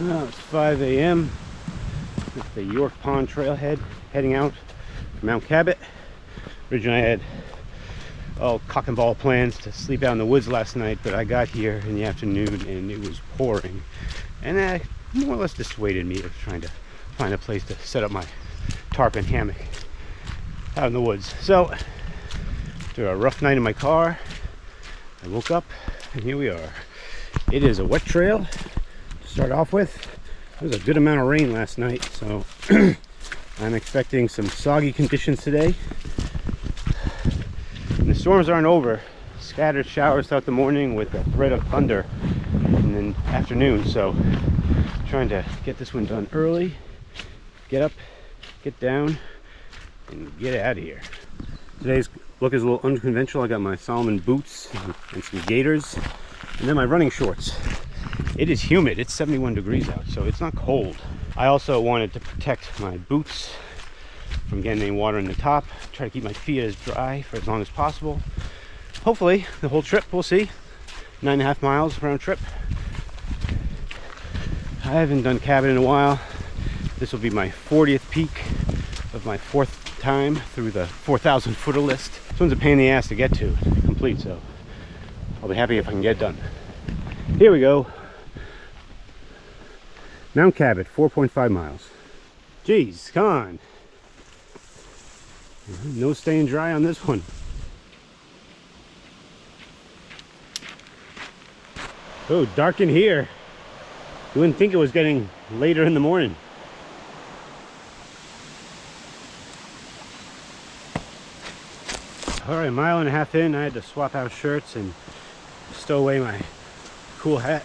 Well, it's 5 a.m. It's the York Pond Trailhead heading out from Mount Cabot. Originally I had all cock and ball plans to sleep out in the woods last night, but I got here in the afternoon and it was pouring. And that more or less dissuaded me of trying to find a place to set up my tarp and hammock out in the woods. So, after a rough night in my car, I woke up and here we are. It is a wet trail to start off with. There was a good amount of rain last night, so I'm expecting some soggy conditions today. And the storms aren't over. Scattered showers throughout the morning with a threat of thunder in the afternoon, so trying to get this one done early, get up, get down, and get out of here. Today's look is a little unconventional. I got my Salomon boots and some gaiters, and then my running shorts. It is humid. It's 71 degrees out, so it's not cold. I also wanted to protect my boots from getting any water in the top, try to keep my feet as dry for as long as possible. Hopefully the whole trip, we'll see. 9.5 miles round trip. I haven't done Cabot in a while. This will be my 40th peak of my 4th time through the 4,000 footer list. This one's a pain in the ass to get to complete, so I'll be happy if I can get it done. Here we go. Mount Cabot, 4.5 miles. Jeez, come on. No staying dry on this one. Oh, dark in here. You wouldn't think it was getting later in the morning. All right, a mile and a half in, I had to swap out shirts and stow away my cool hat.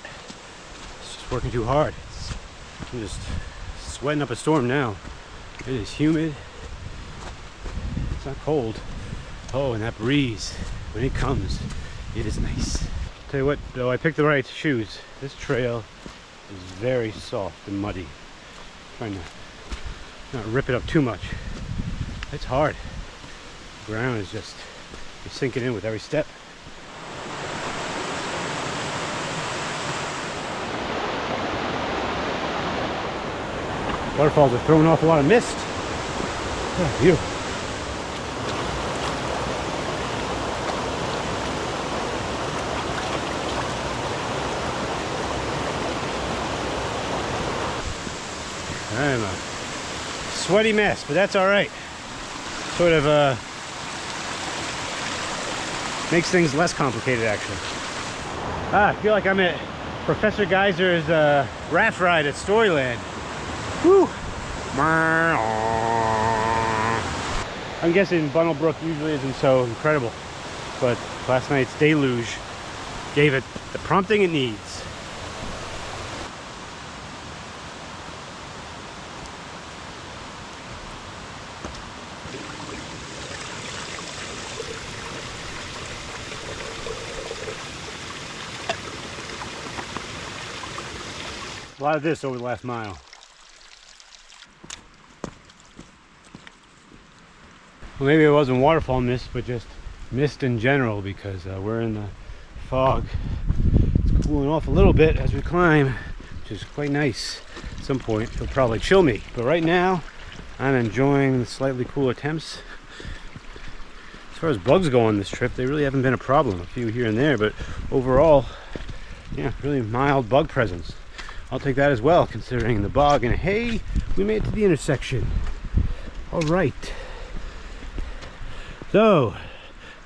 It's just working too hard. I'm just sweating up a storm now. It is humid. It's not cold. Oh, and that breeze, when it comes, it is nice. Tell you what, though, I picked the right shoes. This trail is very soft and muddy. Trying to not rip it up too much. It's hard. The ground is just sinking in with every step. Waterfalls are throwing off a lot of mist. Oh, beautiful. I'm a sweaty mess, but that's all right. Sort of makes things less complicated, actually. I feel like I'm at Professor Geyser's raft ride at Storyland. Whew. I'm guessing Bunnell Brook usually isn't so incredible, but last night's deluge gave it the prompting it needs. A lot of this over the last mile. Well, maybe it wasn't waterfall mist, but just mist in general, because we're in the fog. It's cooling off a little bit as we climb, which is quite nice. At some point, it'll probably chill me. But right now, I'm enjoying the slightly cooler temps. As far as bugs go on this trip, they really haven't been a problem. A few here and there, but overall, yeah, really mild bug presence. I'll take that as well, considering the bog. And hey, we made it to the intersection. All right. So,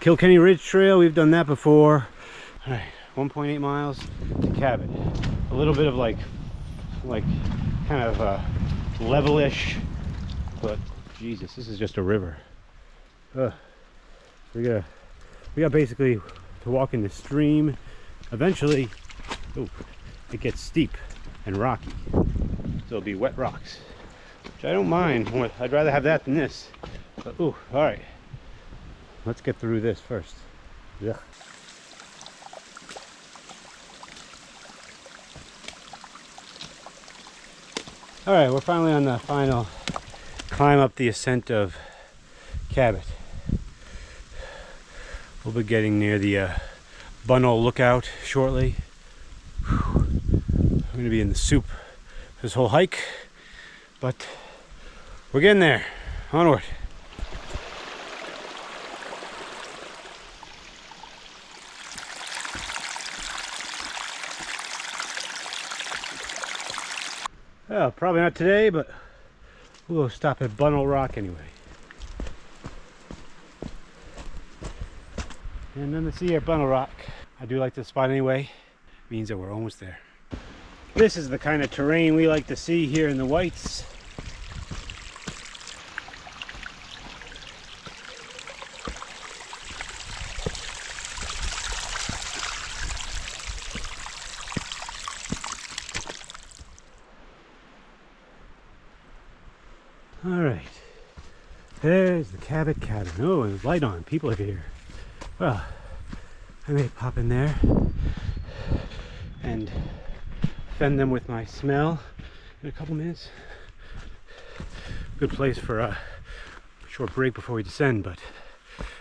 Kilkenny Ridge Trail, we've done that before. All right, 1.8 miles to Cabot. A little bit of like kind of level-ish, but Jesus, this is just a river. We got basically to walk in the stream. Eventually, ooh, it gets steep and rocky, so it'll be wet rocks, which I don't mind. I'd rather have that than this. But ooh, all right, let's get through this first. Yeah. All right, we're finally on the final climb up the ascent of Cabot. We'll be getting near the Bunnell lookout shortly. Whew. I'm going to be in the soup this whole hike, but we're getting there. Onward. Well, probably not today, but we'll stop at Bunnell Rock anyway. And then to see at Bunnell Rock. I do like this spot anyway. Means that we're almost there. This is the kind of terrain we like to see here in the Whites. All right, there's the Cabot cabin. Oh, there's light on. People are here. Well, I may pop in there and offend them with my smell in a couple minutes. Good place for a short break before we descend, but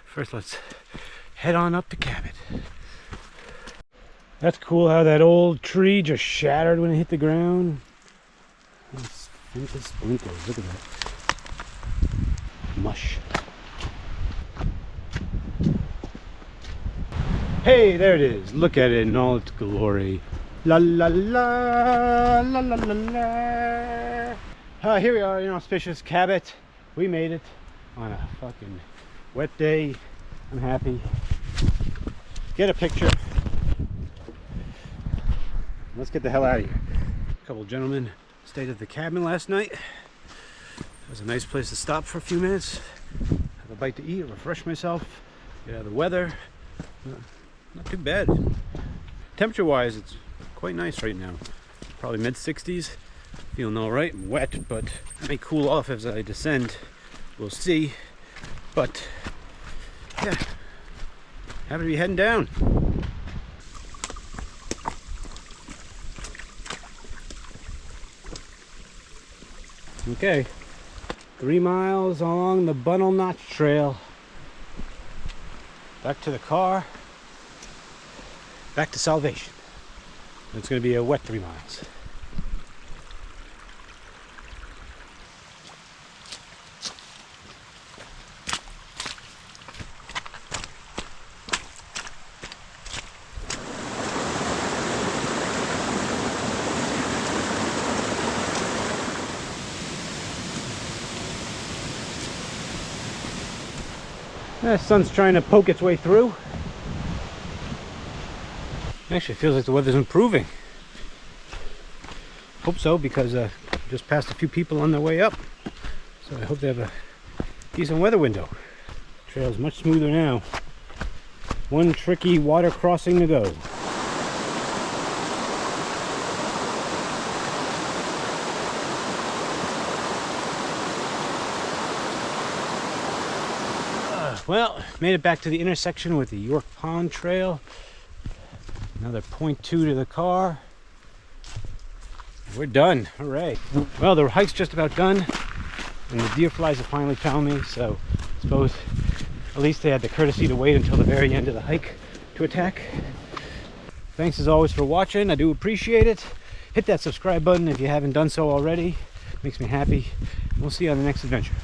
first let's head on up to Cabot. That's cool how that old tree just shattered when it hit the ground. Splinters, look at that. Mush. Hey, there it is. Look at it in all its glory. La la la la la la la. Here we are in auspicious Cabot. We made it on a fucking wet day. I'm happy. Get a picture. Let's get the hell out of here. A couple gentlemen stayed at the cabin last night. It was a nice place to stop for a few minutes, have a bite to eat, refresh myself, get out of the weather. Not too bad. Temperature wise, it's quite nice right now. Probably mid 60s. Feeling all right. I'm wet, but it may cool off as I descend. We'll see. But yeah, happy to be heading down. Okay, 3 miles along the Bunnell Notch Trail. Back to the car. Back to salvation. It's going to be a wet 3 miles. The sun's trying to poke its way through. Actually, it feels like the weather's improving. Hope so, because just passed a few people on their way up. So I hope they have a decent weather window. The trail's much smoother now. One tricky water crossing to go. Well, made it back to the intersection with the York Pond Trail. Another 0.2 to the car. We're done. Hooray. Well, the hike's just about done, and the deer flies have finally found me, so I suppose at least they had the courtesy to wait until the very end of the hike to attack. Thanks as always for watching. I do appreciate it. Hit that subscribe button if you haven't done so already. It makes me happy. We'll see you on the next adventure.